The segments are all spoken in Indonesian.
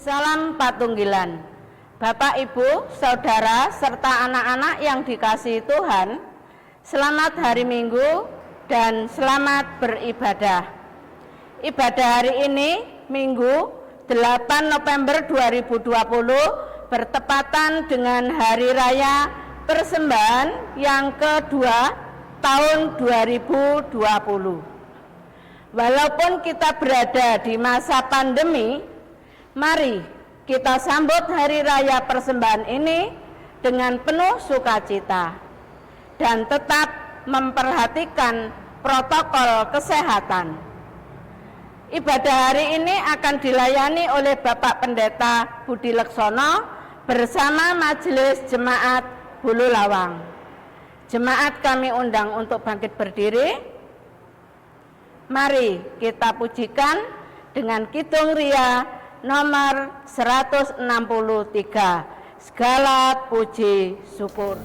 Salam Patunggilan. Bapak, Ibu, Saudara, serta anak-anak yang dikasihi Tuhan, selamat hari Minggu dan selamat beribadah. Ibadah hari ini, Minggu 8 November 2020, bertepatan dengan Hari Raya Persembahan yang kedua tahun 2020. Walaupun kita berada di masa pandemi, mari kita sambut Hari Raya Persembahan ini dengan penuh sukacita dan tetap memperhatikan protokol kesehatan. Ibadah hari ini akan dilayani oleh Bapak Pendeta Budi Leksono bersama Majelis Jemaat Bulu Lawang. Jemaat kami undang untuk bangkit berdiri. Mari kita pujikan dengan Kidung Ria nomor 163, segala puji syukur.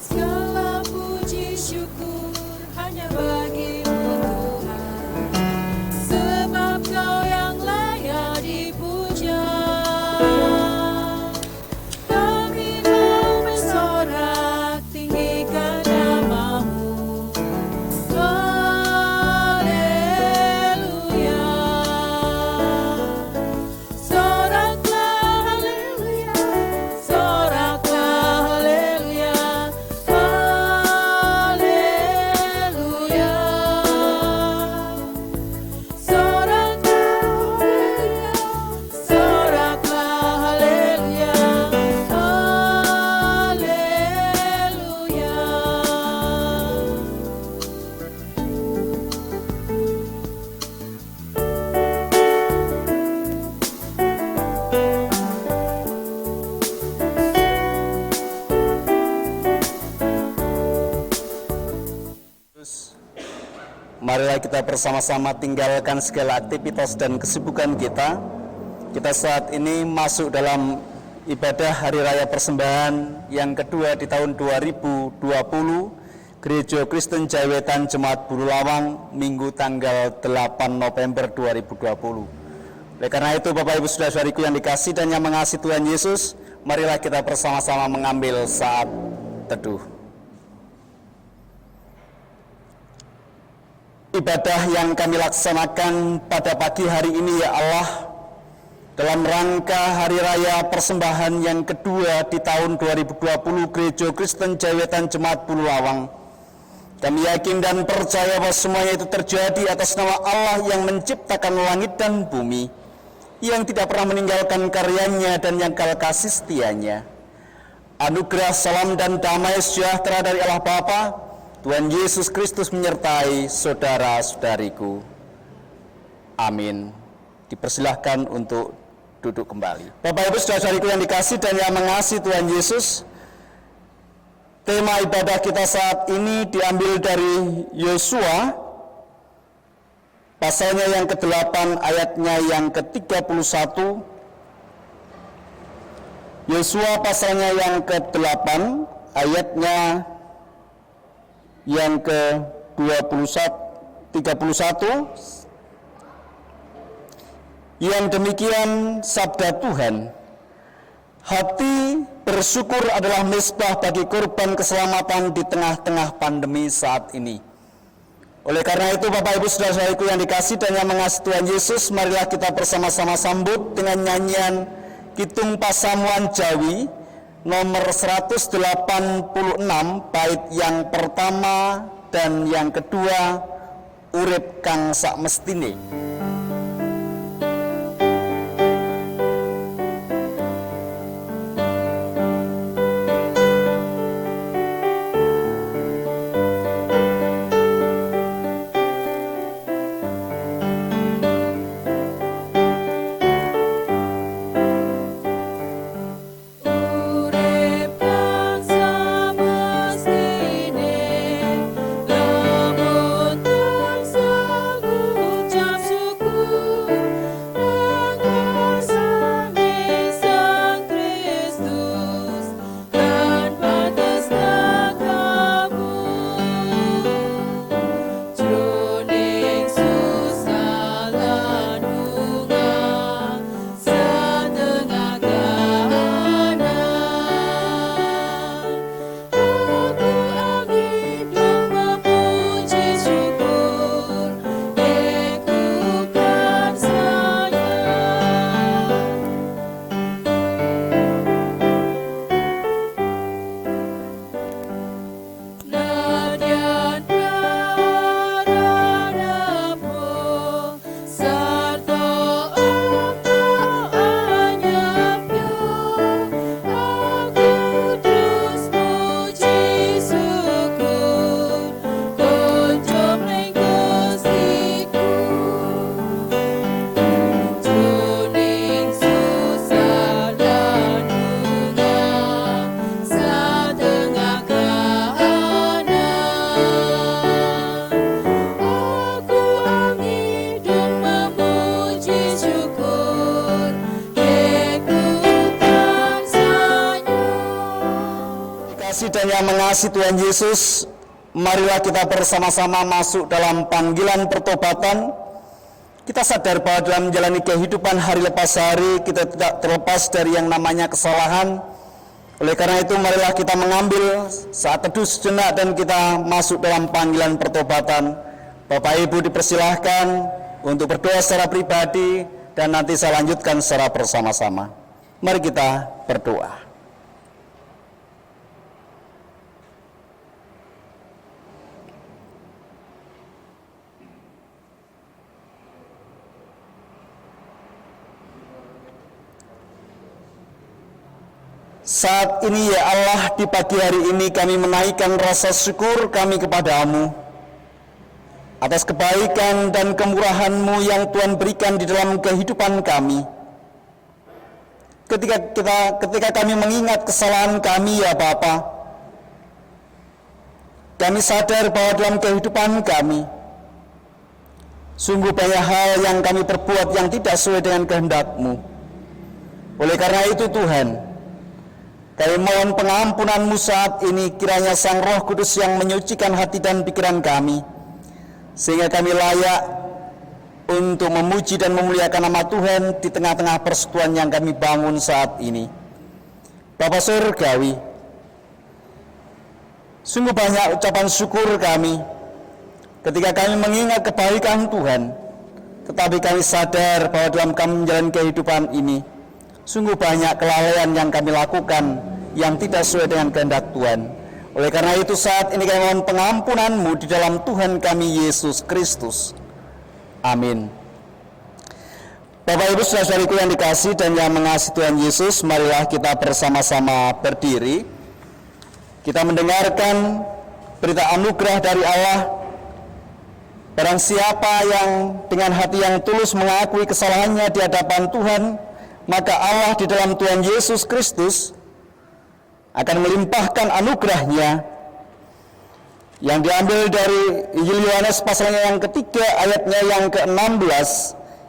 Segala puji syukur hanya bagimu Tuhan, sebab Kau yang layak dipuja. Marilah kita bersama-sama tinggalkan segala aktivitas dan kesibukan kita. Kita saat ini masuk dalam ibadah Hari Raya Persembahan yang kedua di tahun 2020, Gereja Kristen Jawetan Jemaat Bulu Lawang, Minggu tanggal 8 November 2020. Oleh karena itu, Bapak Ibu Saudara-saudariku yang dikasihi dan yang mengasihi Tuhan Yesus, marilah kita bersama-sama mengambil saat teduh. Ibadah yang kami laksanakan pada pagi hari ini, ya Allah, dalam rangka Hari Raya Persembahan yang kedua di tahun 2020 Gereja Kristen Jawetan Jemaat Bulu Lawang, kami yakin dan percaya bahwa semuanya itu terjadi atas nama Allah yang menciptakan langit dan bumi, yang tidak pernah meninggalkan karyanya dan yang kekal kasih setianya. Anugerah, salam, dan damai sejahtera dari Allah Bapa, Tuhan Yesus Kristus menyertai saudara-saudariku. Amin. Dipersilahkan untuk duduk kembali. Bapak Ibu Saudara-saudariku yang dikasihi dan yang mengasihi Tuhan Yesus, tema ibadah kita saat ini diambil dari Yosua, pasalnya yang ke-8, ayatnya yang ke-31. Yosua pasalnya yang ke-8, ayatnya yang ke-31, yang demikian sabda Tuhan, hati bersyukur adalah mezbah bagi korban keselamatan di tengah-tengah pandemi saat ini. Oleh karena itu, Bapak Ibu Saudara-saudariku yang dikasihi dan yang mengasihi Tuhan Yesus, marilah kita bersama-sama sambut dengan nyanyian Kidung Pasamuan Jawi nomor 186, bait yang pertama dan yang kedua, urip kang sak mestine. Lamun tansah ngucap dikasihi dan yang mengasihi Tuhan Yesus, marilah kita bersama-sama masuk dalam panggilan pertobatan. Kita sadar bahwa dalam menjalani kehidupan hari lepas hari, kita tidak terlepas dari yang namanya kesalahan. Oleh karena itu, marilah kita mengambil saat teduh sejenak dan kita masuk dalam panggilan pertobatan. Bapak Ibu dipersilahkan untuk berdoa secara pribadi dan nanti saya lanjutkan secara bersama-sama. Mari kita berdoa. Saat ini ya Allah, di pagi hari ini kami menaikkan rasa syukur kami kepadamu atas kebaikan dan kemurahan-Mu yang Tuhan berikan di dalam kehidupan kami. Ketika kami mengingat kesalahan kami ya Bapa, kami sadar bahwa dalam kehidupan kami sungguh banyak hal yang kami perbuat yang tidak sesuai dengan kehendak-Mu. Oleh karena itu Tuhan, kami mohon pengampunan-Mu saat ini, kiranya Sang Roh Kudus yang menyucikan hati dan pikiran kami, sehingga kami layak untuk memuji dan memuliakan nama Tuhan di tengah-tengah persekutuan yang kami bangun saat ini. Bapa Surgawi, sungguh banyak ucapan syukur kami ketika kami mengingat kebaikan Tuhan, tetapi kami sadar bahwa dalam kami menjalani kehidupan ini, sungguh banyak kelalaian yang kami lakukan yang tidak sesuai dengan kehendak Tuhan. Oleh karena itu saat ini kami mohon pengampunan-Mu di dalam Tuhan kami Yesus Kristus. Amin. Bapak Ibu saudara-saudariku yang dikasihi dan yang mengasihi Tuhan Yesus, marilah kita bersama-sama berdiri. Kita mendengarkan berita anugerah dari Allah. Barang siapa yang dengan hati yang tulus mengakui kesalahannya di hadapan Tuhan, maka Allah di dalam Tuhan Yesus Kristus akan melimpahkan anugerahnya, yang diambil dari Injil Yohanes pasalnya yang ketiga ayatnya yang ke-16,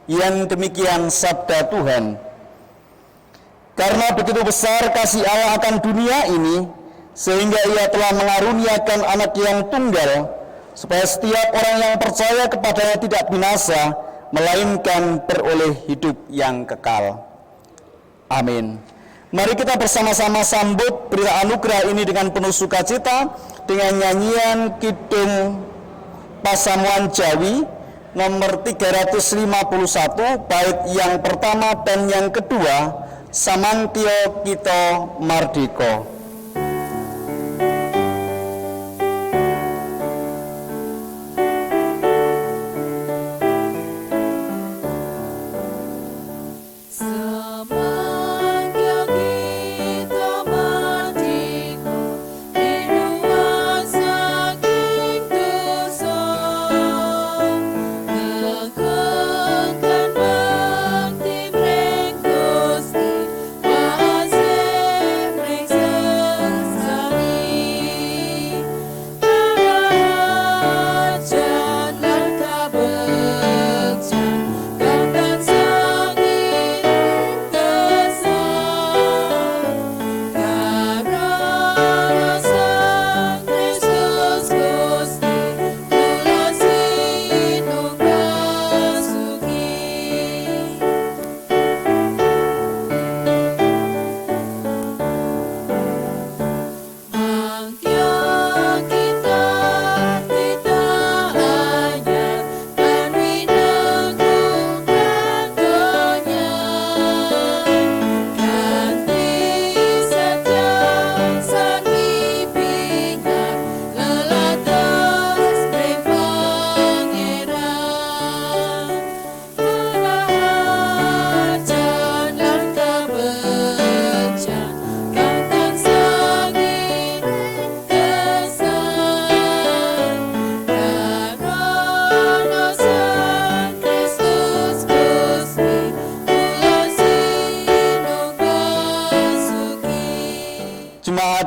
yang demikian sabda Tuhan. Karena begitu besar kasih Allah akan dunia ini, sehingga Ia telah mengaruniakan anak yang tunggal, supaya setiap orang yang percaya kepadanya tidak binasa, melainkan beroleh hidup yang kekal. Amin. Mari kita bersama-sama sambut berita anugerah ini dengan penuh sukacita dengan nyanyian Kidung Pasamuan Jawi nomor 351 bait yang pertama dan yang kedua, Samantio Kita Mardika.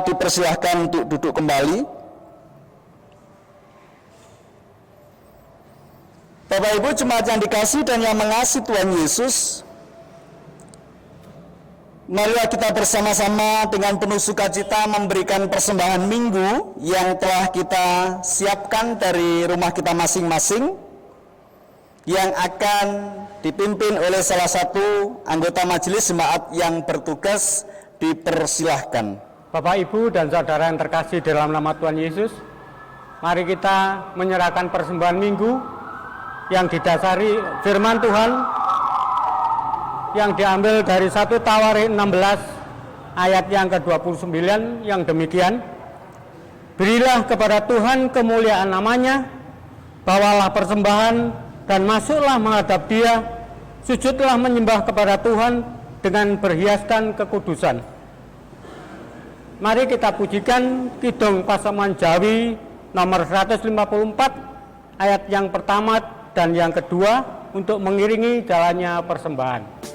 Dipersilahkan untuk duduk kembali. Bapak Ibu jemaat yang dikasihi dan yang mengasihi Tuhan Yesus, Marilah kita bersama-sama dengan penuh sukacita memberikan persembahan minggu yang telah kita siapkan dari rumah kita masing-masing, yang akan dipimpin oleh salah satu anggota majelis jemaat yang bertugas. Dipersilahkan. Bapak, Ibu, dan saudara yang terkasih dalam nama Tuhan Yesus, mari kita menyerahkan persembahan minggu yang didasari firman Tuhan yang diambil dari 1 Tawarik 16 ayat yang ke-29 yang demikian, berilah kepada Tuhan kemuliaan namanya, bawalah persembahan dan masuklah menghadap Dia, sujudlah menyembah kepada Tuhan dengan berhiaskan kekudusan. Mari kita pujikan Kidung Pasaman Jawi nomor 154 ayat yang pertama dan yang kedua untuk mengiringi jalannya persembahan.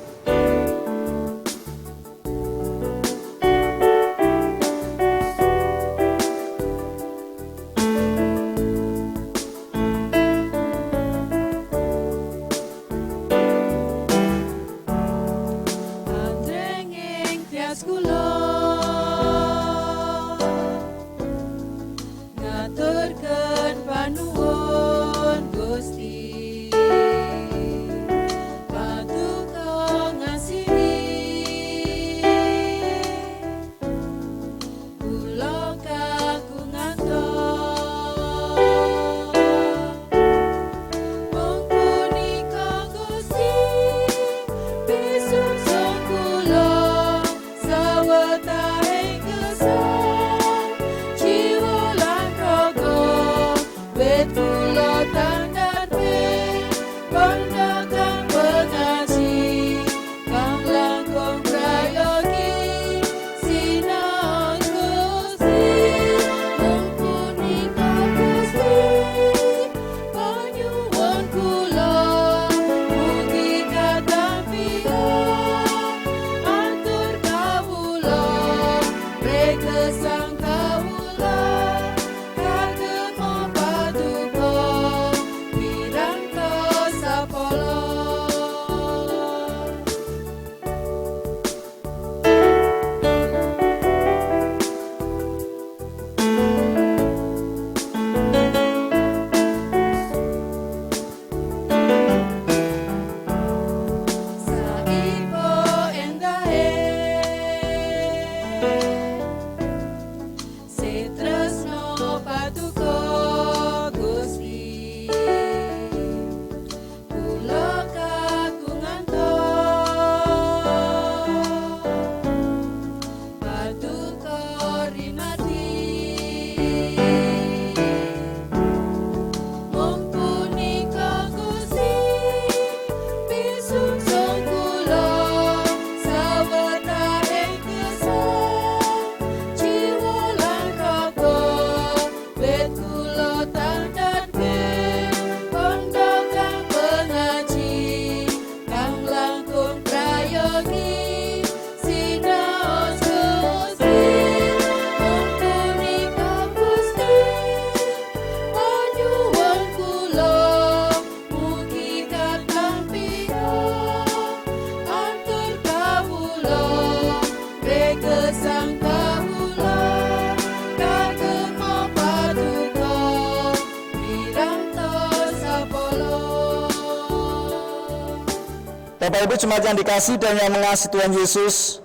Bapak Ibu jemaat yang dikasihi dan yang mengasihi Tuhan Yesus,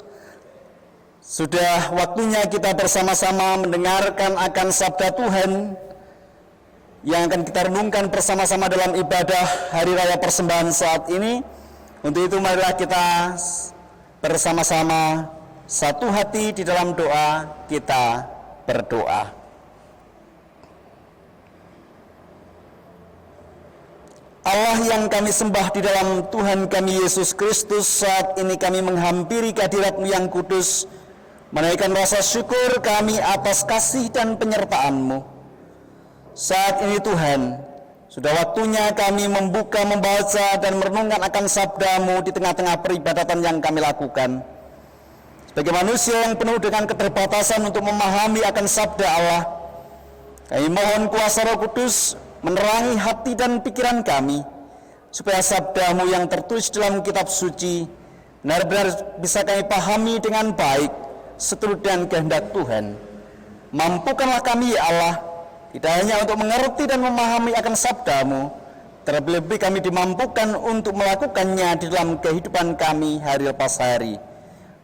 sudah waktunya kita bersama-sama mendengarkan akan sabda Tuhan yang akan kita renungkan bersama-sama dalam ibadah Hari Raya Persembahan saat ini. Untuk itu marilah kita bersama-sama satu hati di dalam doa, kita berdoa. Allah yang kami sembah di dalam Tuhan kami Yesus Kristus, saat ini kami menghampiri kehadirat-Mu yang kudus, menaikkan rasa syukur kami atas kasih dan penyertaan-Mu. Saat ini Tuhan, sudah waktunya kami membuka, membaca, dan merenungkan akan sabda-Mu di tengah-tengah peribadatan yang kami lakukan. Sebagai manusia yang penuh dengan keterbatasan untuk memahami akan sabda Allah, kami mohon kuasa Roh Kudus menerangi hati dan pikiran kami, supaya sabda-Mu yang tertulis dalam kitab suci benar-benar bisa kami pahami dengan baik seturut dengan kehendak Tuhan. Mampukanlah kami ya Allah, tidak hanya untuk mengerti dan memahami akan sabda-Mu, terlebih-lebih kami dimampukan untuk melakukannya di dalam kehidupan kami hari lepas hari.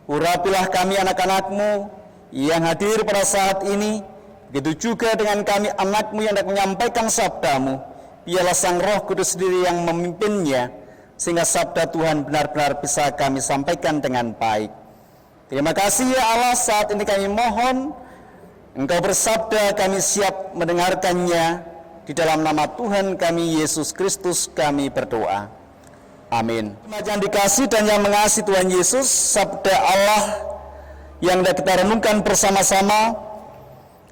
Urapilah kami anak-anak-Mu yang hadir pada saat ini, begitu juga dengan kami anak-Mu yang hendak menyampaikan sabda-Mu. Biarlah Sang Roh Kudus sendiri yang memimpinnya, sehingga sabda Tuhan benar-benar bisa kami sampaikan dengan baik. Terima kasih ya Allah, saat ini kami mohon Engkau bersabda, kami siap mendengarkannya. Di dalam nama Tuhan kami Yesus Kristus kami berdoa. Amin. Yang dikasih dan yang mengasihi Tuhan Yesus, sabda Allah yang kita renungkan bersama-sama,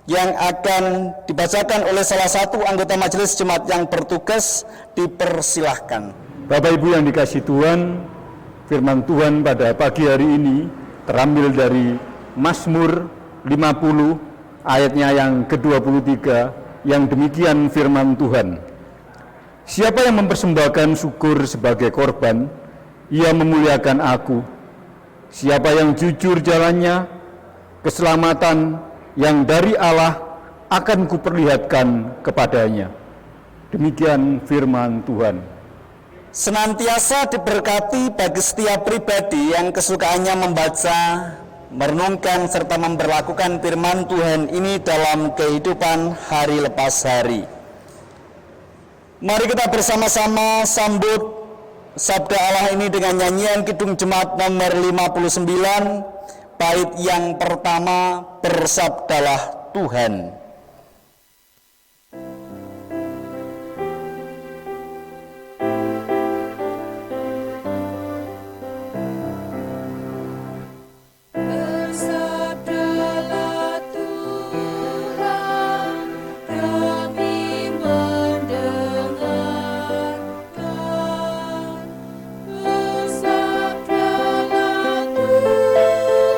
yang akan dibacakan oleh salah satu anggota majelis jemaat yang bertugas, dipersilahkan. Bapak Ibu yang dikasihi Tuhan, firman Tuhan pada pagi hari ini terambil dari Mazmur 50 ayatnya yang ke-23, yang demikian firman Tuhan. Siapa yang mempersembahkan syukur sebagai korban, ia memuliakan aku. Siapa yang jujur jalannya, keselamatan yang dari Allah akan kuperlihatkan kepadanya. Demikian firman Tuhan. Senantiasa diberkati bagi setiap pribadi yang kesukaannya membaca, merenungkan serta memperlakukan firman Tuhan ini dalam kehidupan hari lepas hari. Mari kita bersama-sama sambut sabda Allah ini dengan nyanyian Kidung Jemaat nomor 59, bait yang pertama, bersabdalah Tuhan. Bersabdalah Tuhan, kami mendengarkan. Bersabdalah Tuhan,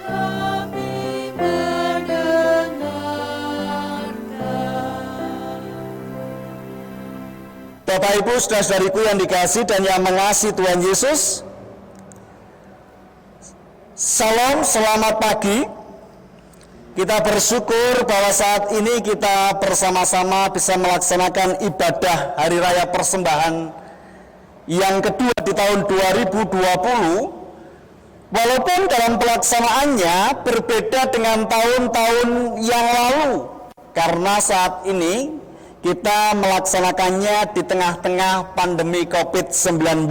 kami mendengarkan. Bapak Ibu, saudara-saudariku yang dikasihi dan yang mengasihi Tuhan Yesus, Salam, selamat pagi. Kita bersyukur bahwa saat ini kita bersama-sama bisa melaksanakan ibadah Hari Raya Persembahan yang kedua di tahun 2020. Walaupun dalam pelaksanaannya berbeda dengan tahun-tahun yang lalu, karena saat ini kita melaksanakannya di tengah-tengah pandemi COVID-19.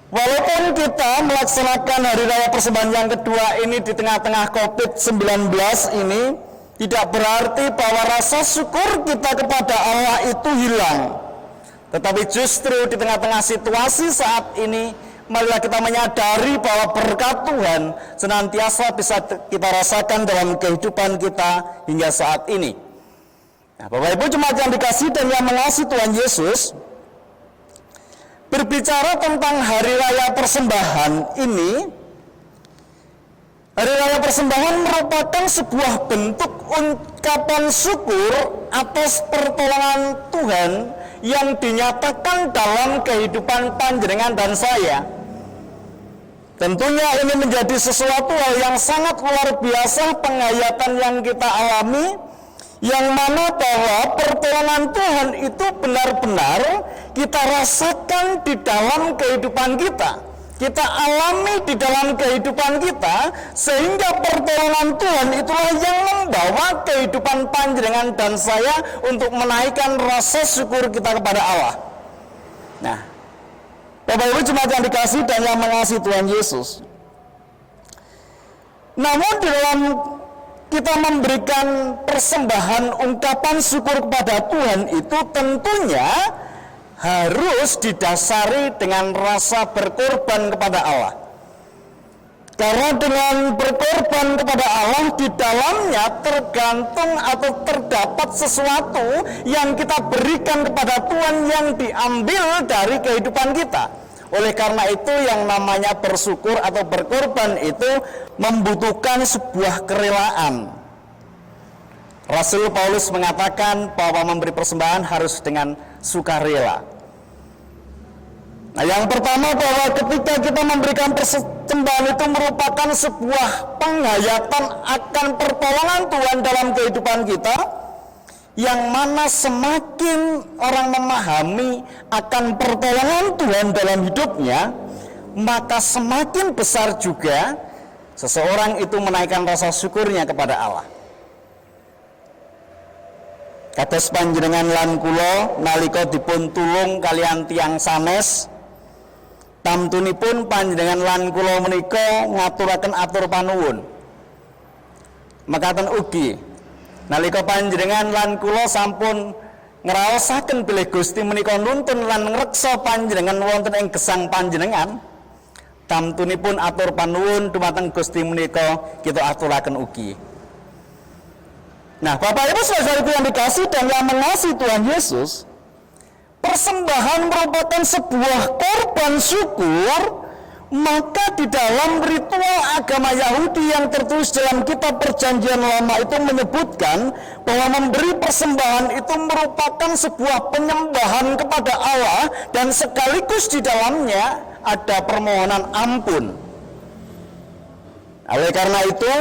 Walaupun kita melaksanakan Hari Raya Persembahan yang kedua ini di tengah-tengah COVID-19 ini, tidak berarti bahwa rasa syukur kita kepada Allah itu hilang. Tetapi justru di tengah-tengah situasi saat ini, marilah kita menyadari bahwa berkat Tuhan senantiasa bisa kita rasakan dalam kehidupan kita hingga saat ini. Nah, Bapak Ibu jemaat yang dikasihi dan yang mengasihi Tuhan Yesus, berbicara tentang Hari Raya Persembahan ini, Hari Raya Persembahan merupakan sebuah bentuk ungkapan syukur atas pertolongan Tuhan yang dinyatakan dalam kehidupan panjenengan dan saya. Tentunya ini menjadi sesuatu hal yang sangat luar biasa, penghayatan yang kita alami, yang mana bahwa pertolongan Tuhan itu benar-benar kita rasakan di dalam kehidupan kita, kita alami di dalam kehidupan kita, sehingga pertolongan Tuhan itulah yang membawa kehidupan panjenengan dan saya untuk menaikkan rasa syukur kita kepada Allah. Nah, Bapak Ibu jemaat yang dikasihi dan yang mengasihi Tuhan Yesus, namun di dalam kita memberikan persembahan ungkapan syukur kepada Tuhan itu tentunya harus didasari dengan rasa berkorban kepada Allah. Karena dengan berkorban kepada Allah, di dalamnya tergantung atau terdapat sesuatu yang kita berikan kepada Tuhan yang diambil dari kehidupan kita. Oleh karena itu yang namanya bersyukur atau berkorban itu membutuhkan sebuah kerelaan. Rasul Paulus mengatakan bahwa memberi persembahan harus dengan sukarela. Nah, yang pertama bahwa ketika kita memberikan persembahan itu merupakan sebuah penghayatan akan pertolongan Tuhan dalam kehidupan kita, yang mana semakin orang memahami akan pertolongan Tuhan dalam hidupnya, maka semakin besar juga seseorang itu menaikkan rasa syukurnya kepada Allah. Kados panjenengan lan kula nalika dipun tulung kalian tiyang sanes, tamtunipun panjenengan lan kula menika ngaturaken atur panuwun. Mekaten ugi nalika panjenengan lan kula sampun ngraosaken bilih Gusti menika nuntun lan ngreksa panjenengan wonten ing gesang panjenengan, tamtunipun atur panuwun dumateng Gusti menika kita aturaken ugi. Nah, Bapak Ibu saudaraku yang dikasih dan yang mengasihi Tuhan Yesus, persembahan merupakan sebuah korban syukur, maka di dalam ritual agama Yahudi yang tertulis dalam kitab Perjanjian Lama itu menyebutkan bahwa memberi persembahan itu merupakan sebuah penyembahan kepada Allah, dan sekaligus di dalamnya ada permohonan ampun. Oleh karena itu,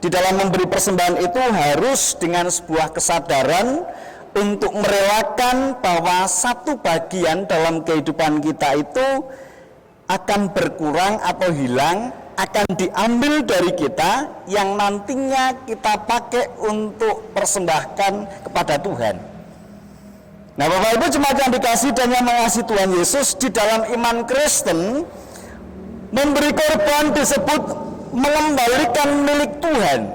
di dalam memberi persembahan itu harus dengan sebuah kesadaran untuk merelakan bahwa satu bagian dalam kehidupan kita itu akan berkurang atau hilang, akan diambil dari kita, yang nantinya kita pakai untuk persembahkan kepada Tuhan. Nah, Bapak Ibu jemaat yang dikasihi dan yang mengasihi Tuhan Yesus, di dalam iman Kristen, memberi korban disebut mengembalikan milik Tuhan.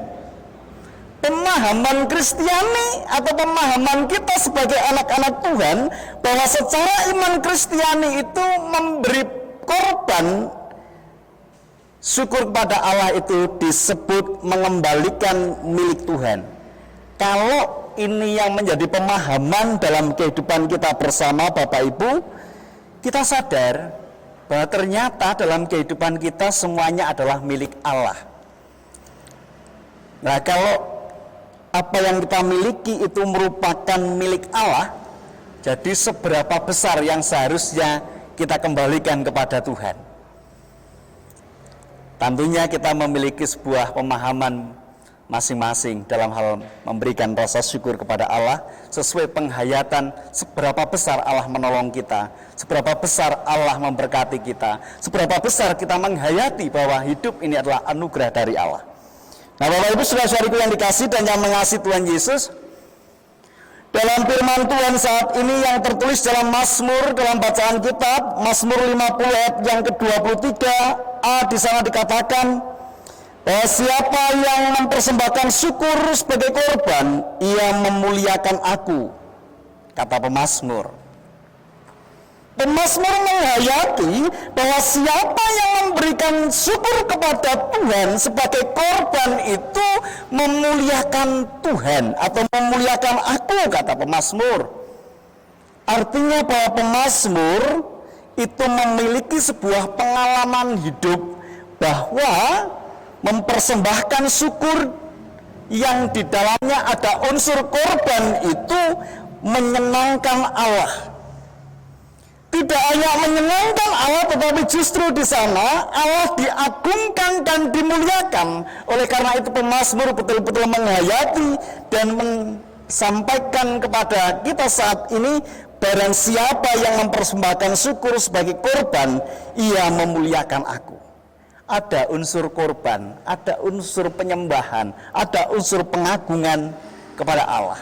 Pemahaman Kristiani atau pemahaman kita sebagai anak-anak Tuhan bahwa secara iman Kristiani itu memberi korban syukur kepada Allah itu disebut mengembalikan milik Tuhan. Kalau ini yang menjadi pemahaman dalam kehidupan kita bersama Bapak Ibu, kita sadar bahwa ternyata dalam kehidupan kita semuanya adalah milik Allah. Nah, kalau apa yang kita miliki itu merupakan milik Allah, jadi seberapa besar yang seharusnya kita kembalikan kepada Tuhan? Tentunya kita memiliki sebuah pemahaman masing-masing dalam hal memberikan rasa syukur kepada Allah sesuai penghayatan seberapa besar Allah menolong kita, seberapa besar Allah memberkati kita, seberapa besar kita menghayati bahwa hidup ini adalah anugerah dari Allah. Nah, Bapak Ibu saudara-saudariku yang dikasihi dan yang mengasihi Tuhan Yesus, dalam firman Tuhan saat ini yang tertulis dalam Mazmur, dalam bacaan kitab Mazmur 50 ayat yang ke-23a, di sana dikatakan bahwa siapa yang mempersembahkan syukur sebagai korban, ia memuliakan aku, kata pemazmur. Pemazmur menghayati bahwa siapa yang memberikan syukur kepada Tuhan sebagai korban itu memuliakan Tuhan atau memuliakan aku, kata pemazmur. Artinya bahwa pemazmur itu memiliki sebuah pengalaman hidup bahwa mempersembahkan syukur yang di dalamnya ada unsur korban itu menyenangkan Allah. Tidak hanya menyenangkan Allah, tetapi justru di sana Allah diagungkan dan dimuliakan. Oleh karena itu pemazmur betul-betul menghayati dan menyampaikan kepada kita saat ini, barang siapa yang mempersembahkan syukur sebagai korban, ia memuliakan aku. Ada unsur korban, ada unsur penyembahan, ada unsur pengagungan kepada Allah.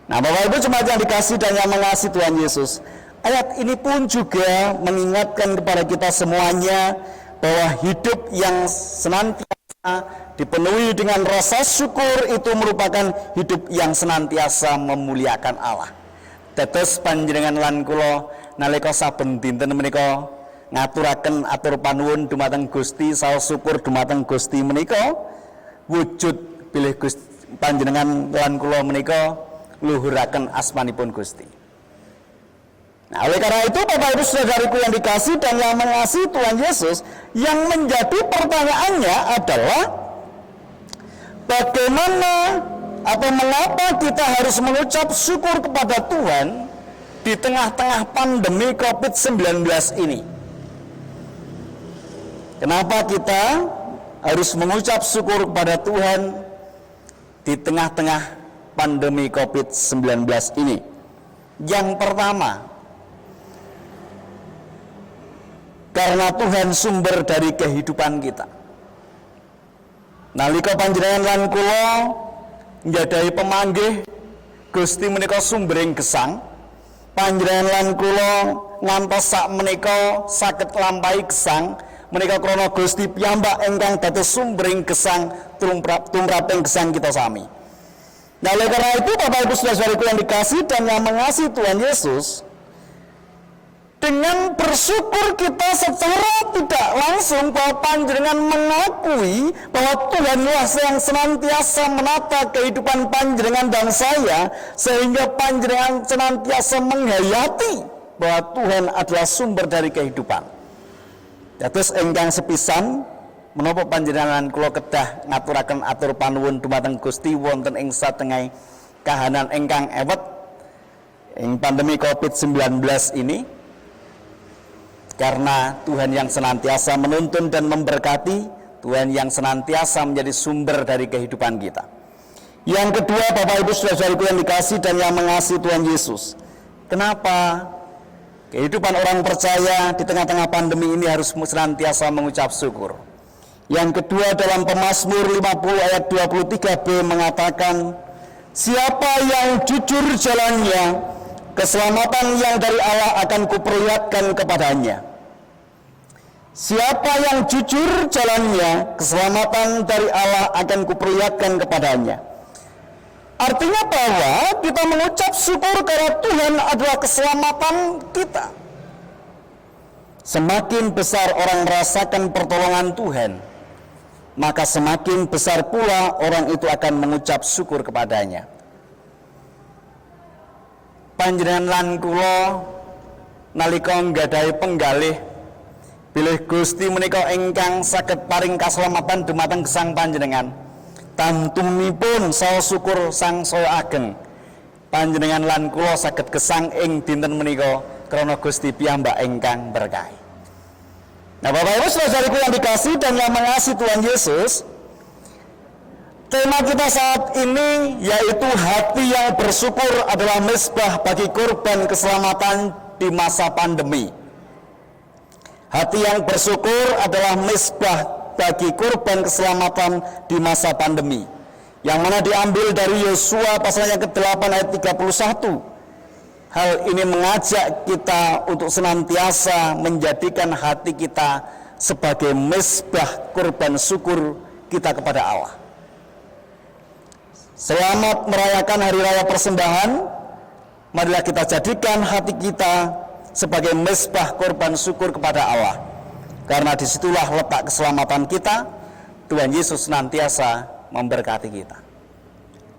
Nah, Bapak Ibu jemaat yang dikasihi dan yang mengasihi Tuhan Yesus, ayat ini pun juga mengingatkan kepada kita semuanya bahwa hidup yang senantiasa dipenuhi dengan rasa syukur itu merupakan hidup yang senantiasa memuliakan Allah. Dados panjenengan lan kula nalika saben dinten menika ngaturaken atur panuwun dumateng Gusti, saos syukur dumateng Gusti menika, wujud bilih Gusti panjenengan lan kula menika luhuraken asmanipun Gusti. Nah, oleh karena itu Bapak Ibu saudariku yang dikasihi dan yang mengasihi Tuhan Yesus, yang menjadi pertanyaannya adalah bagaimana atau mengapa kita harus mengucap syukur kepada Tuhan di tengah-tengah pandemi COVID-19 ini. Kenapa kita harus mengucap syukur kepada Tuhan di tengah-tengah pandemi COVID-19 ini? Yang pertama, karena Tuhan sumber dari kehidupan kita. Nalika panjenengan lan kula njadahi pemanggih Gusti menika sumbering gesang, panjenengan lan kula ngantos sak menika saged lampahi gesang menika krana Gusti piyambak ingkang dados sumbering gesang tumraping gesang kita sami. Nah, oleh karena itu Bapak Ibu Saudara-saudariku yang dikasihi dan yang mengasihi Tuhan Yesus, dengan bersyukur kita secara tidak langsung bahwa panjenengan mengakui bahwa Tuhanlah yang senantiasa menata kehidupan panjenengan dan saya, sehingga panjenengan senantiasa menghayati bahwa Tuhan adalah sumber dari kehidupan. Dados ingkang sepisan menapa panjenengan kula kedah ngaturaken atur panuwun dumateng Gusti wonten ing satengahing kahanan ingkang ewet ing pandemi COVID-19 ini, karena Tuhan yang senantiasa menuntun dan memberkati, Tuhan yang senantiasa menjadi sumber dari kehidupan kita. Yang kedua, Bapak Ibu Saudara-saudariku yang dikasihi dan yang mengasihi Tuhan Yesus, kenapa kehidupan orang percaya di tengah-tengah pandemi ini harus senantiasa mengucap syukur? Yang kedua, dalam Pemazmur 50 ayat 23b mengatakan, siapa yang jujur jalannya, keselamatan yang dari Allah akan kuperlihatkan kepadanya. Siapa yang jujur jalannya, keselamatan dari Allah akan kuperlihatkan kepadanya. Artinya bahwa kita mengucap syukur karena Tuhan adalah keselamatan kita. Semakin besar orang merasakan pertolongan Tuhan, maka semakin besar pula orang itu akan mengucap syukur kepadanya. Panjenengan lan kula nalika nggadahi penggalih bilih Gusti menika ingkang saged paring kaselamatan dumateng gesang panjenengan, tantumipun saha syukur sangsaya ageng panjenengan lan kula saged gesang ing dinten menika krana Gusti piyambak ingkang berkahi. Nah, Bapak Ibu Saudara-saudariku yang dikasihi dan yang mengasihi Tuhan Yesus, tema kita saat ini yaitu hati yang bersyukur adalah mezbah bagi korban keselamatan di masa pandemi. Hati yang bersyukur adalah mezbah bagi korban keselamatan di masa pandemi, yang mana diambil dari Yosua pasal yang ke-8 ayat 31. Hal ini mengajak kita untuk senantiasa menjadikan hati kita sebagai mezbah korban syukur kita kepada Allah. Selamat merayakan Hari Raya Persembahan. Marilah kita jadikan hati kita sebagai mezbah korban syukur kepada Allah, karena disitulah letak keselamatan kita. Tuhan Yesus senantiasa memberkati kita.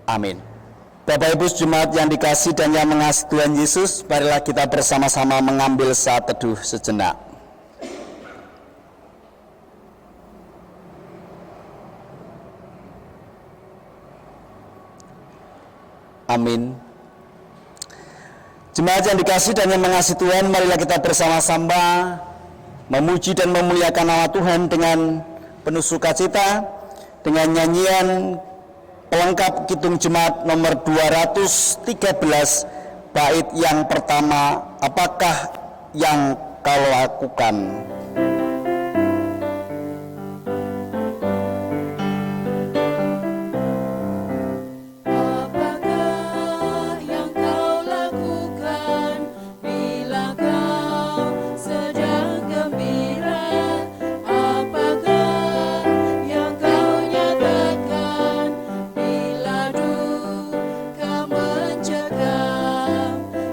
Amin. Bapak Ibu Jemaat yang dikasihi dan yang mengasihi Tuhan Yesus, marilah kita bersama-sama mengambil saat teduh sejenak. Amin. Jemaat yang dikasihi dan yang mengasihi Tuhan, marilah kita bersama-sama memuji dan memuliakan nama Tuhan dengan penuh sukacita dengan nyanyian pelengkap Kidung Jemaat nomor 213, bait yang pertama, apakah yang kau lakukan?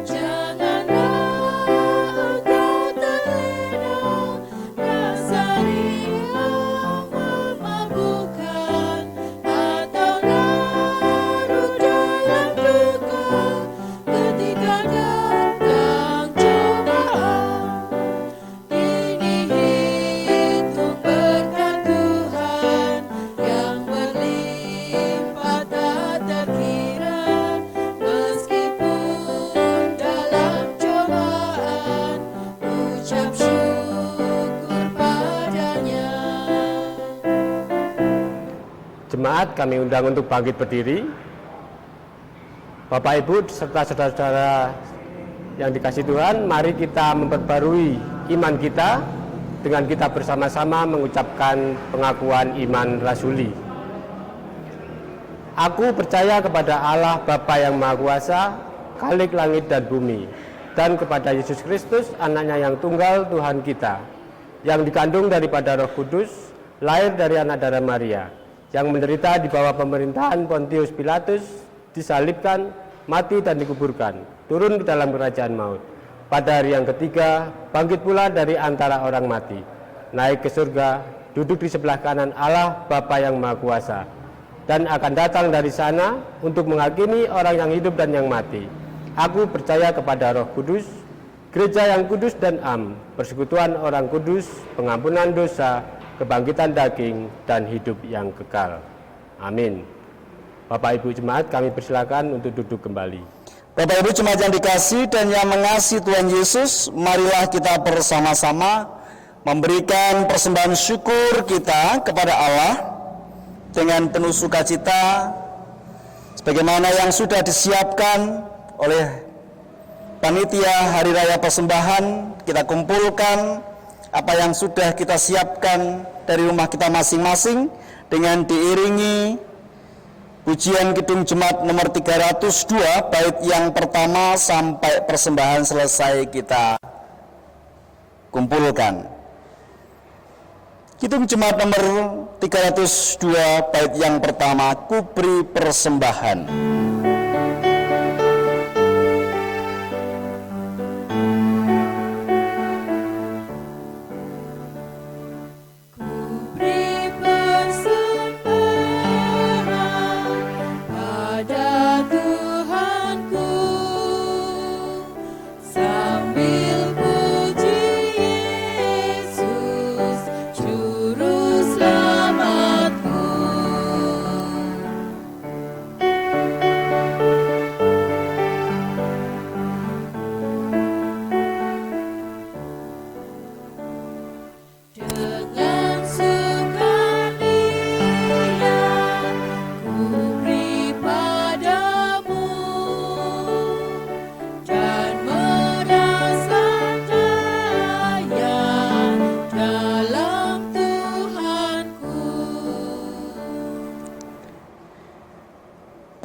Janganlah engkau terlena Jemaat kami undang untuk bangkit berdiri. Bapak Ibu serta saudara-saudara yang dikasihi Tuhan, mari kita memperbarui iman kita dengan kita bersama-sama mengucapkan pengakuan iman rasuli. Aku percaya kepada Allah Bapa yang Maha Kuasa, Khalik langit dan bumi, dan kepada Yesus Kristus, anaknya yang tunggal Tuhan kita, yang dikandung daripada Roh Kudus, lahir dari anak darah Maria, yang menderita di bawah pemerintahan Pontius Pilatus, disalibkan, mati dan dikuburkan, turun ke dalam kerajaan maut. Pada hari yang ketiga, bangkit pula dari antara orang mati, naik ke surga, duduk di sebelah kanan Allah Bapa yang Maha Kuasa, dan akan datang dari sana untuk menghakimi orang yang hidup dan yang mati. Aku percaya kepada Roh Kudus, gereja yang kudus dan am, persekutuan orang kudus, pengampunan dosa, kebangkitan daging, dan hidup yang kekal. Amin. Bapak Ibu Jemaat, kami persilakan untuk duduk kembali. Bapak Ibu Jemaat yang dikasihi dan yang mengasihi Tuhan Yesus, marilah kita bersama-sama memberikan persembahan syukur kita kepada Allah dengan penuh sukacita, sebagaimana yang sudah disiapkan oleh panitia Hari Raya Persembahan. Kita kumpulkan apa yang sudah kita siapkan dari rumah kita masing-masing dengan diiringi pujian Kidung Jemaat nomor 302 bait yang pertama sampai persembahan selesai kita kumpulkan. Kidung Jemaat nomor 302 bait yang pertama, Kuberi Persembahan.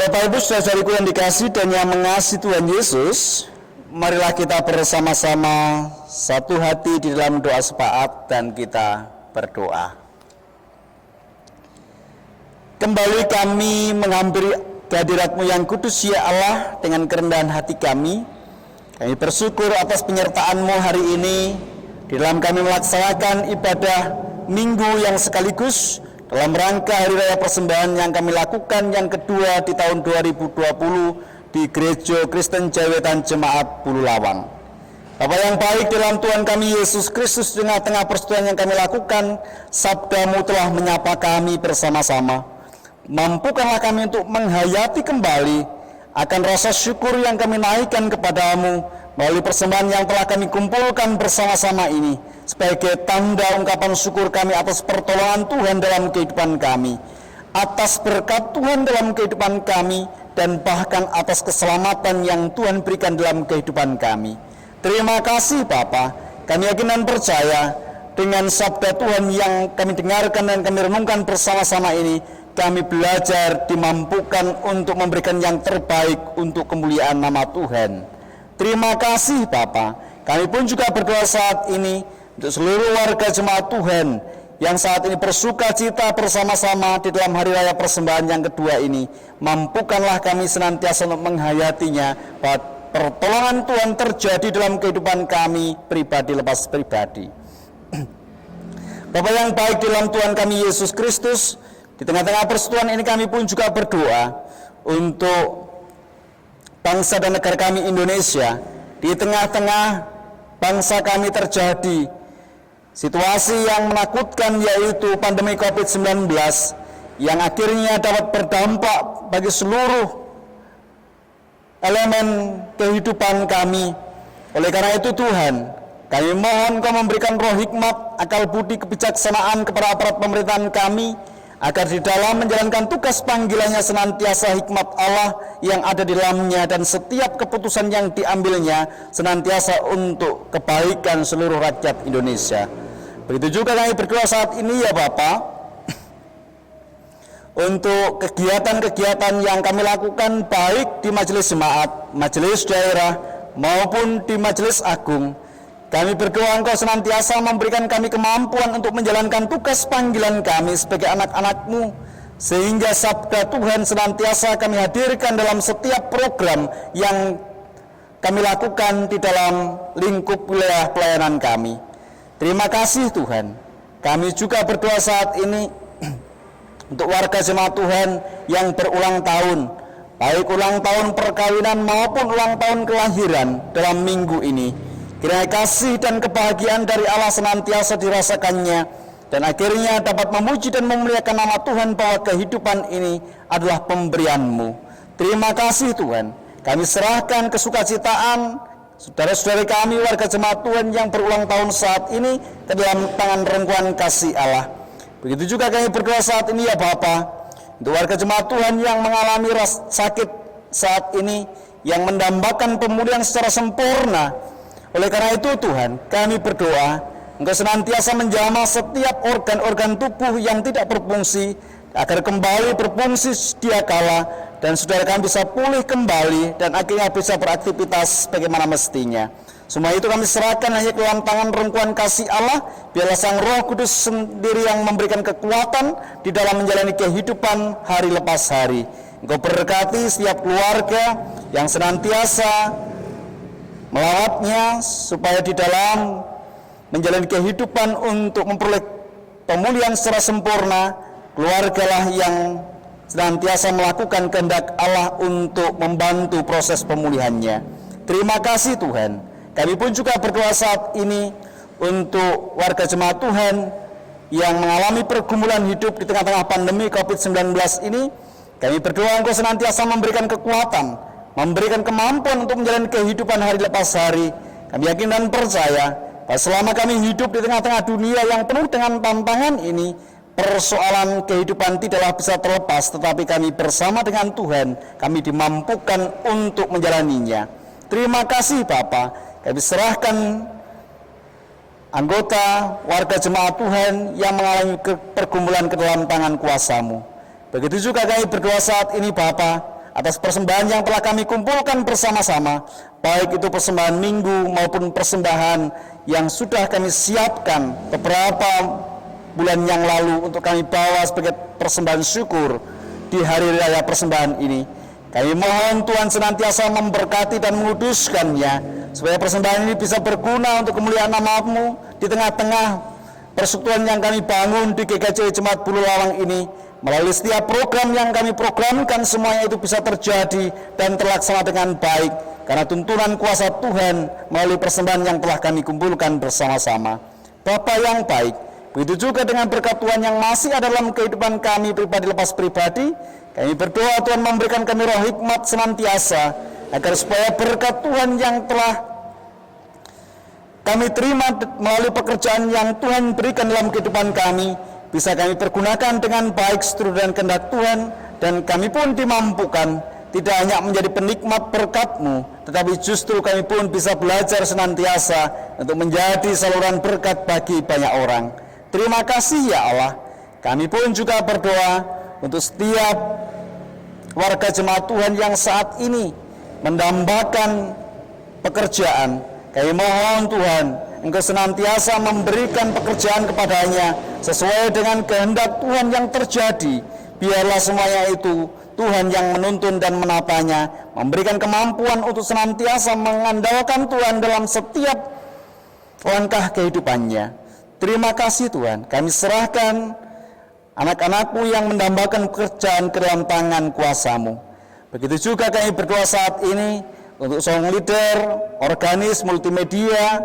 Bapak Ibu saudaraku yang dikasihi dan yang mengasihi Tuhan Yesus, marilah kita bersama-sama satu hati di dalam doa sepaat dan kita berdoa. Kembali kami menghampiri kehadirat-Mu yang kudus ya Allah dengan kerendahan hati kami. Kami bersyukur atas penyertaan-Mu hari ini di dalam kami melaksanakan ibadah minggu yang sekaligus dalam rangka Hari Raya Persembahan yang kami lakukan yang kedua di tahun 2020 di Gereja Kristen Jawetan Jemaat Bulu Lawang. Bapa yang baik dalam Tuhan kami Yesus Kristus, di tengah-tengah persekutuan yang kami lakukan, sabda-Mu telah menyapa kami bersama-sama. Mampukanlah kami untuk menghayati kembali akan rasa syukur yang kami naikkan kepada-Mu melalui persembahan yang telah kami kumpulkan bersama-sama ini, sebagai tanda ungkapan syukur kami atas pertolongan Tuhan dalam kehidupan kami, atas berkat Tuhan dalam kehidupan kami, dan bahkan atas keselamatan yang Tuhan berikan dalam kehidupan kami. Terima kasih Bapa. Kami yakin dan percaya dengan sabda Tuhan yang kami dengarkan dan kami renungkan bersama-sama ini, kami belajar dimampukan untuk memberikan yang terbaik untuk kemuliaan nama Tuhan. Terima kasih Bapa. Kami pun juga berdoa saat ini untuk seluruh warga jemaat Tuhan yang saat ini bersuka cita bersama-sama di dalam Hari Raya Persembahan yang kedua ini. Mampukanlah kami senantiasa untuk menghayatinya, bahwa pertolongan Tuhan terjadi dalam kehidupan kami pribadi lepas pribadi. Bapa yang baik dalam Tuhan kami Yesus Kristus, di tengah-tengah persekutuan ini kami pun juga berdoa untuk bangsa dan negara kami Indonesia. Di tengah-tengah bangsa kami terjadi situasi yang menakutkan, yaitu pandemi COVID-19 yang akhirnya dapat berdampak bagi seluruh elemen kehidupan kami. Oleh karena itu Tuhan, kami mohon Kau memberikan roh hikmat, akal budi, kebijaksanaan kepada aparat pemerintahan kami, agar di dalam menjalankan tugas panggilannya senantiasa hikmat Allah yang ada di dalamnya dan setiap keputusan yang diambilnya senantiasa untuk kebaikan seluruh rakyat Indonesia. Begitu juga kami berdoa saat ini ya Bapak, untuk kegiatan-kegiatan yang kami lakukan baik di majelis jemaat, majelis daerah maupun di majelis agung. Kami berdoa Engkau senantiasa memberikan kami kemampuan untuk menjalankan tugas panggilan kami sebagai anak-anak-Mu, sehingga sabda Tuhan senantiasa kami hadirkan dalam setiap program yang kami lakukan di dalam lingkup wilayah pelayanan kami. Terima kasih Tuhan. Kami juga berdoa saat ini untuk warga jemaat Tuhan yang berulang tahun, baik ulang tahun perkawinan maupun ulang tahun kelahiran dalam minggu ini. Kiranya kasih dan kebahagiaan dari Allah senantiasa dirasakannya, dan akhirnya dapat memuji dan memuliakan nama Tuhan bahwa kehidupan ini adalah pemberian-Mu. Terima kasih Tuhan. Kami serahkan kesukacitaan saudara-saudari kami warga jemaat Tuhan yang berulang tahun saat ini ke dalam tangan rengkuan kasih Allah. Begitu juga kami berdoa saat ini ya Bapa, untuk warga jemaat Tuhan yang mengalami sakit saat ini, yang mendambakan pemulihan secara sempurna. Oleh karena itu Tuhan, kami berdoa Engkau senantiasa menjamah setiap organ-organ tubuh yang tidak berfungsi, agar kembali berfungsi sedia kala, dan saudara kami bisa pulih kembali dan akhirnya bisa beraktivitas bagaimana mestinya. Semua itu kami serahkan hanya ke dalam tangan rengkuan kasih Allah. Biarlah Sang Roh Kudus sendiri yang memberikan kekuatan di dalam menjalani kehidupan hari lepas hari. Engkau berkati setiap keluarga yang senantiasa melawatnya, supaya di dalam menjalani kehidupan untuk memperoleh pemulihan secara sempurna, keluargalah yang senantiasa melakukan kehendak Allah untuk membantu proses pemulihannya. Terima kasih Tuhan. Kami pun juga berdoa saat ini untuk warga jemaat Tuhan yang mengalami pergumulan hidup di tengah-tengah pandemi COVID-19 ini. Kami berdoa Engkau senantiasa memberikan kekuatan, memberikan kemampuan untuk menjalani kehidupan hari lepas hari. Kami yakin dan percaya bahwa selama kami hidup di tengah-tengah dunia yang penuh dengan tantangan ini, persoalan kehidupan tidaklah bisa terlepas, tetapi kami bersama dengan Tuhan, kami dimampukan untuk menjalaninya. Terima kasih Bapa. Kami serahkan anggota warga jemaat Tuhan yang mengalami pergumulan ke dalam tangan kuasa-Mu. Begitu juga kami berdoa saat ini Bapa, atas persembahan yang telah kami kumpulkan bersama-sama, baik itu persembahan minggu maupun persembahan yang sudah kami siapkan beberapa bulan yang lalu untuk kami bawa sebagai persembahan syukur di hari raya persembahan ini. Kami mohon Tuhan senantiasa memberkati dan menguduskannya, supaya persembahan ini bisa berguna untuk kemuliaan nama-Mu di tengah-tengah persekutuan yang kami bangun di GKJ Jemaat Bulu Lawang ini. Melalui setiap program yang kami programkan, semuanya itu bisa terjadi dan terlaksana dengan baik, karena tuntunan kuasa Tuhan melalui persembahan yang telah kami kumpulkan bersama-sama. Bapa yang baik, begitu juga dengan berkat Tuhan yang masih ada dalam kehidupan kami pribadi lepas pribadi. Kami berdoa Tuhan memberikan kami roh hikmat senantiasa, agar supaya berkat Tuhan yang telah kami terima melalui pekerjaan yang Tuhan berikan dalam kehidupan kami, bisa kami pergunakan dengan baik seturut dengan kehendak Tuhan, dan kami pun dimampukan tidak hanya menjadi penikmat berkat-Mu, tetapi justru kami pun bisa belajar senantiasa untuk menjadi saluran berkat bagi banyak orang. Terima kasih ya Allah. Kami pun juga berdoa untuk setiap warga jemaat Tuhan yang saat ini mendambakan pekerjaan. Kami mohon Tuhan, Engkau senantiasa memberikan pekerjaan kepadanya sesuai dengan kehendak Tuhan yang terjadi. Biarlah semuanya itu Tuhan yang menuntun dan menatanya, memberikan kemampuan untuk senantiasa mengandalkan Tuhan dalam setiap langkah kehidupannya. Terima kasih Tuhan. Kami serahkan anak-anak-Mu yang mendambakan pekerjaan ke dalam tangan kuasa-Mu. Begitu juga kami berdoa saat ini untuk song leader, organis, multimedia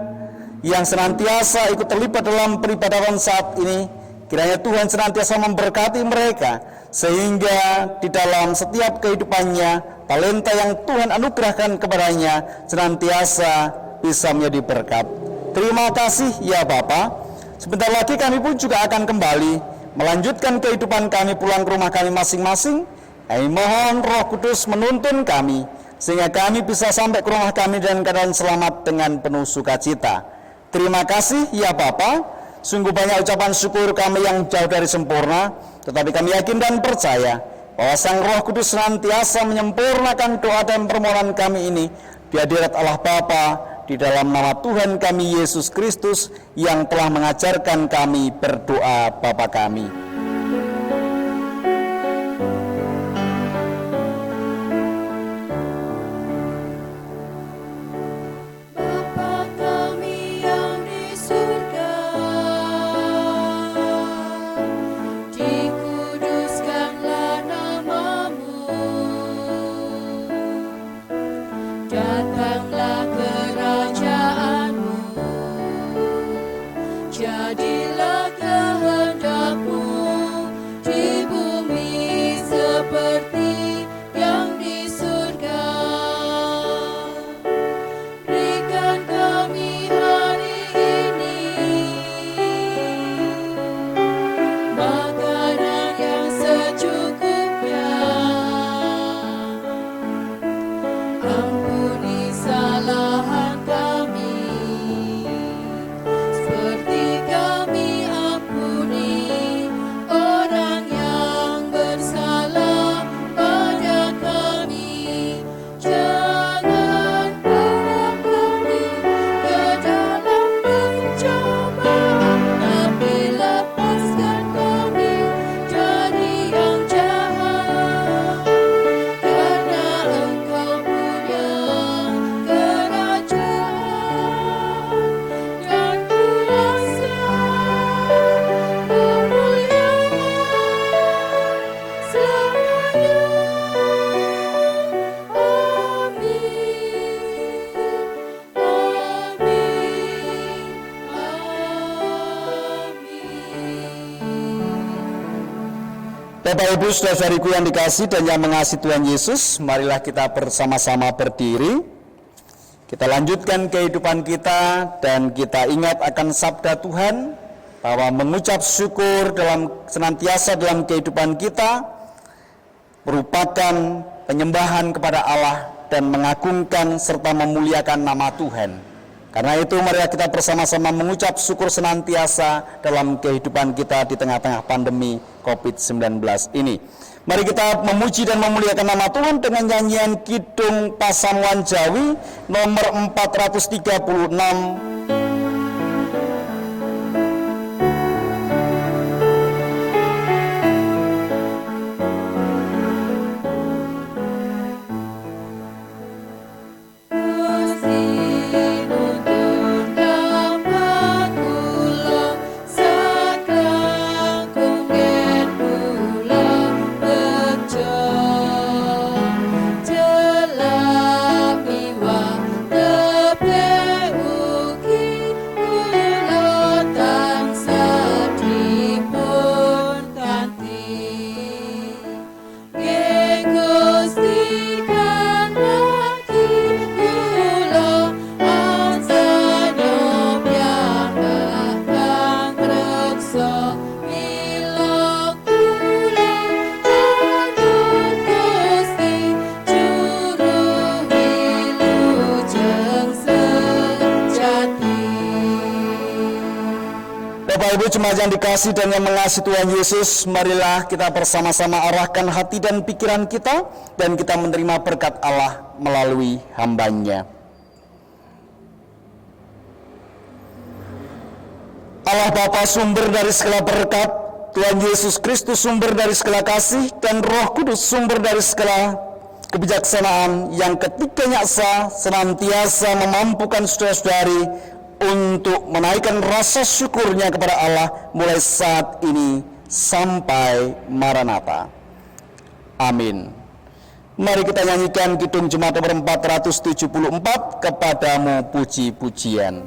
yang senantiasa ikut terlibat dalam peribadatan saat ini. Kiranya Tuhan senantiasa memberkati mereka, sehingga di dalam setiap kehidupannya, talenta yang Tuhan anugerahkan kepadanya senantiasa bisa menjadi berkat. Terima kasih ya Bapa. Sebentar lagi kami pun juga akan kembali melanjutkan kehidupan kami pulang ke rumah kami masing-masing. Kami mohon Roh Kudus menuntun kami, sehingga kami bisa sampai ke rumah kami dalam keadaan selamat dengan penuh sukacita. Terima kasih ya Bapa, sungguh banyak ucapan syukur kami yang jauh dari sempurna, tetapi kami yakin dan percaya bahwa Sang Roh Kudus senantiasa menyempurnakan doa dan permohonan kami ini di hadirat Allah Bapa, di dalam nama Tuhan kami Yesus Kristus yang telah mengajarkan kami berdoa Bapa kami. Bapa kami yang di surga, dikuduskanlah nama-Mu. Datanglah kerajaan-Mu, jadilah kehendak-Mu di bumi seperti yang di surga. Berikan kami hari ini makanan yang secukupnya. Ampuni kesalahan kami, seperti kami ampuni orang yang bersalah pada kami. Jangan bawa kami ke dalam pencobaan, tapi lepaskan kami dari yang jahat. Karena Engkau punya kerajaan dan kuasa, kemuliaan selamanya. Bapak Ibu saudara-saudariku yang dikasihi dan yang mengasihi Tuhan Yesus, marilah kita bersama-sama berdiri. Kita lanjutkan kehidupan kita dan kita ingat akan sabda Tuhan bahwa mengucap syukur senantiasa dalam kehidupan kita merupakan penyembahan kepada Allah dan mengagungkan serta memuliakan nama Tuhan. Karena itu mari kita bersama-sama mengucap syukur senantiasa dalam kehidupan kita di tengah-tengah pandemi COVID-19 ini. Mari kita memuji dan memuliakan nama Tuhan dengan nyanyian Kidung Pasamuan Jawi nomor 436. Bapak Ibu jemaat yang dikasihi dan yang mengasihi Tuhan Yesus, marilah kita bersama-sama arahkan hati dan pikiran kita dan kita menerima berkat Allah melalui hamba-Nya. Allah Bapa sumber dari segala berkat, Tuhan Yesus Kristus sumber dari segala kasih, dan Roh Kudus sumber dari segala kebijaksanaan yang ketiganya esa senantiasa memampukan saudara-saudari untuk menaikkan rasa syukurnya kepada Allah mulai saat ini sampai Maranatha. Amin. Mari kita nyanyikan Kidung Jemaat nomor 474, Kepadamu Puji-pujian.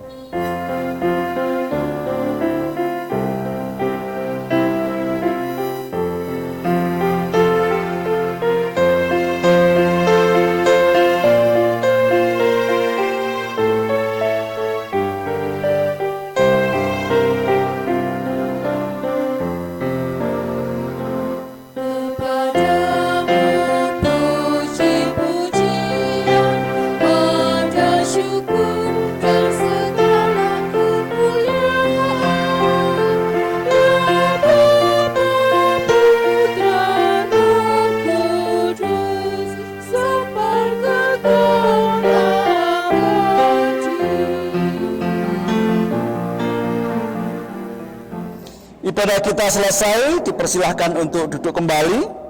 Ibadah kita selesai, dipersilahkan untuk duduk kembali.